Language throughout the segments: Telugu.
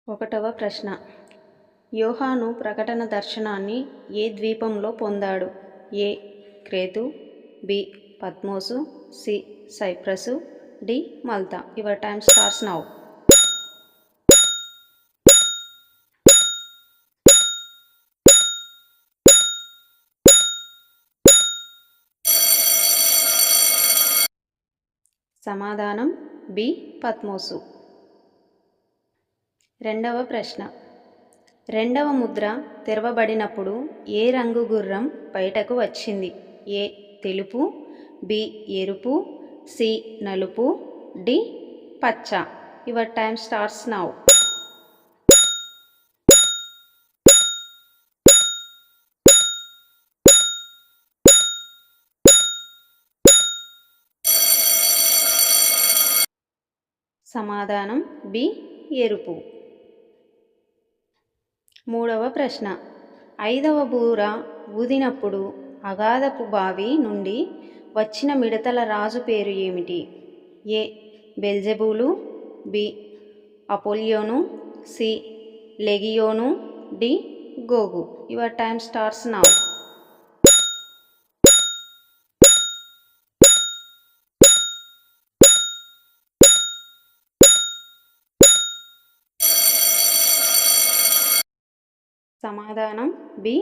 ఒకటవ ప్రశ్న. యోహాను ప్రకటన దర్శనాన్ని ఏ ద్వీపంలో పొందాడు? ఏ క్రేతు, బి పద్మోసు, సి సైప్రసు, D Malta. Your time starts now. సమాధానం బి పద్మోసు. రెండవ ప్రశ్న. రెండవ ముద్ర తెరవబడినప్పుడు ఏ రంగు గుర్రం బయటకు వచ్చింది? ఏ తెలుపు, బి ఎరుపు, సి నలుపు, డి పచ్చ. Your time starts now. సమాధానం బి ఎరుపు. మూడవ ప్రశ్న. ఐదవ బూర ఊదినప్పుడు అగాధపు బావి నుండి వచ్చిన మిడతల రాజు పేరు ఏమిటి? ఏ బెల్జెబూలు, బి అపోల్యోను, సి లెగియోను, డి గోగు. Your time starts now. సమాధానం బి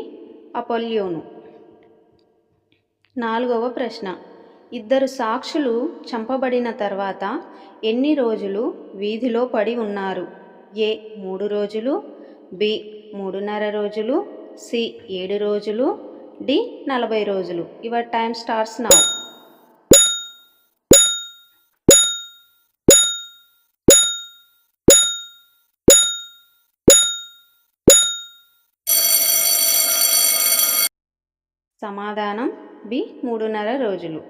అపోల్యోను. నాలుగవ ప్రశ్న. ఇద్దరు సాక్షులు చంపబడిన తర్వాత ఎన్ని రోజులు వీధిలో పడి ఉన్నారు? ఏ 3 రోజులు, బి 3.5 రోజులు, సి 7 రోజులు, డి 40 రోజులు. Your time starts now. సమాధానం బి 3.5 రోజులు.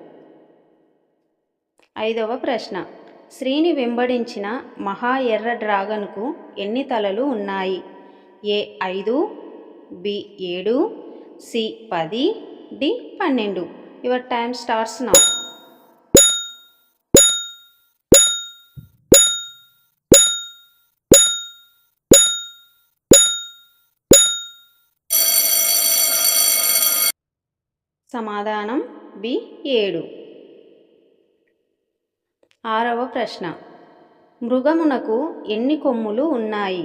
ఐదవ ప్రశ్న. శ్రీని వెంబడించిన మహా ఎర్ర డ్రాగన్కు ఎన్ని తలలు ఉన్నాయి? A 5, B 7, C 10, D 12. Your time starts now. సమాధానం బి 7. ఆరవ ప్రశ్న. మృగమునకు ఎన్ని కొమ్ములు ఉన్నాయి?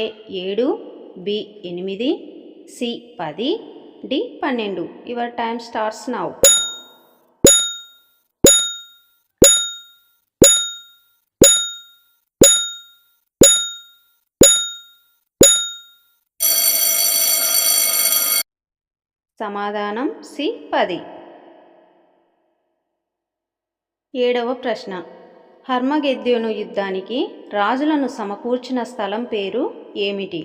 A 7, B 8, C 10, D 12. Your time starts now. సమాధానం సి 10. ఏడవ ప్రశ్న. హర్మగెద్యోను యుద్ధానికి రాజులను సమకూర్చిన స్థలం పేరు ఏమిటి?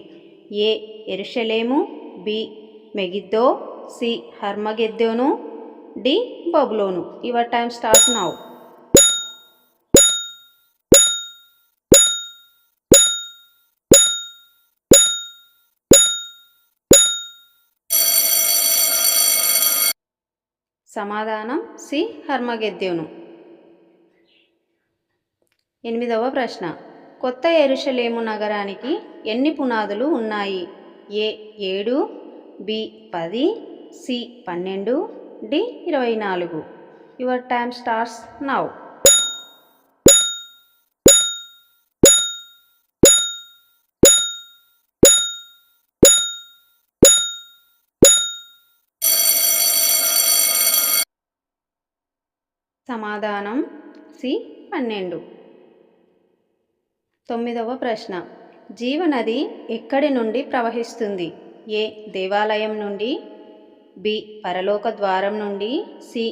ఏ యెరూషలేము, బి మెగిద్దో, సి హర్మగెద్యోను, డి బబులోను. Your time starts now. సమాధానం సి హర్మగెద్యోను. ఎనిమిదవ ప్రశ్న. కొత్త యెరూషలేము నగరానికి ఎన్ని పునాదులు ఉన్నాయి? A 7, B 10, C 12, D 24. Your time starts now. సమాధానం సి 12. తొమ్మిదవ ప్రశ్న. జీవనది ఎక్కడి నుండి ప్రవహిస్తుంది? ఏ దేవాలయం నుండి, బి పరలోక ద్వారం నుండి, సి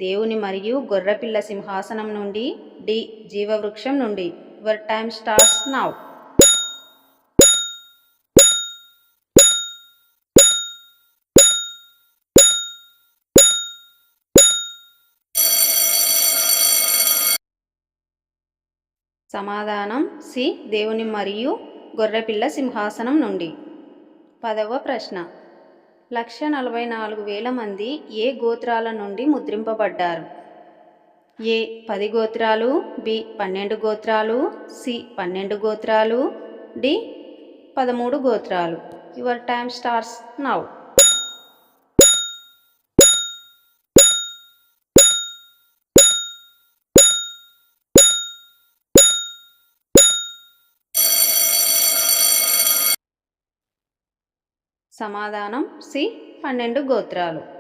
దేవుని మరియు గొర్రెపిల్ల సింహాసనం నుండి, డి జీవవృక్షం నుండి. Your time starts now. సమాధానం సి దేవుని మరియు గొర్రెపిల్ల సింహాసనం నుండి. 10వ ప్రశ్న. 1,44,000 మంది ఏ గోత్రాల నుండి ముద్రింపబడ్డారు? ఏ 10 గోత్రాలు, బి 12 గోత్రాలు, సి 12 గోత్రాలు, డి 13 గోత్రాలు. Your time starts now. సమాధానం సి 12 గోత్రాలు.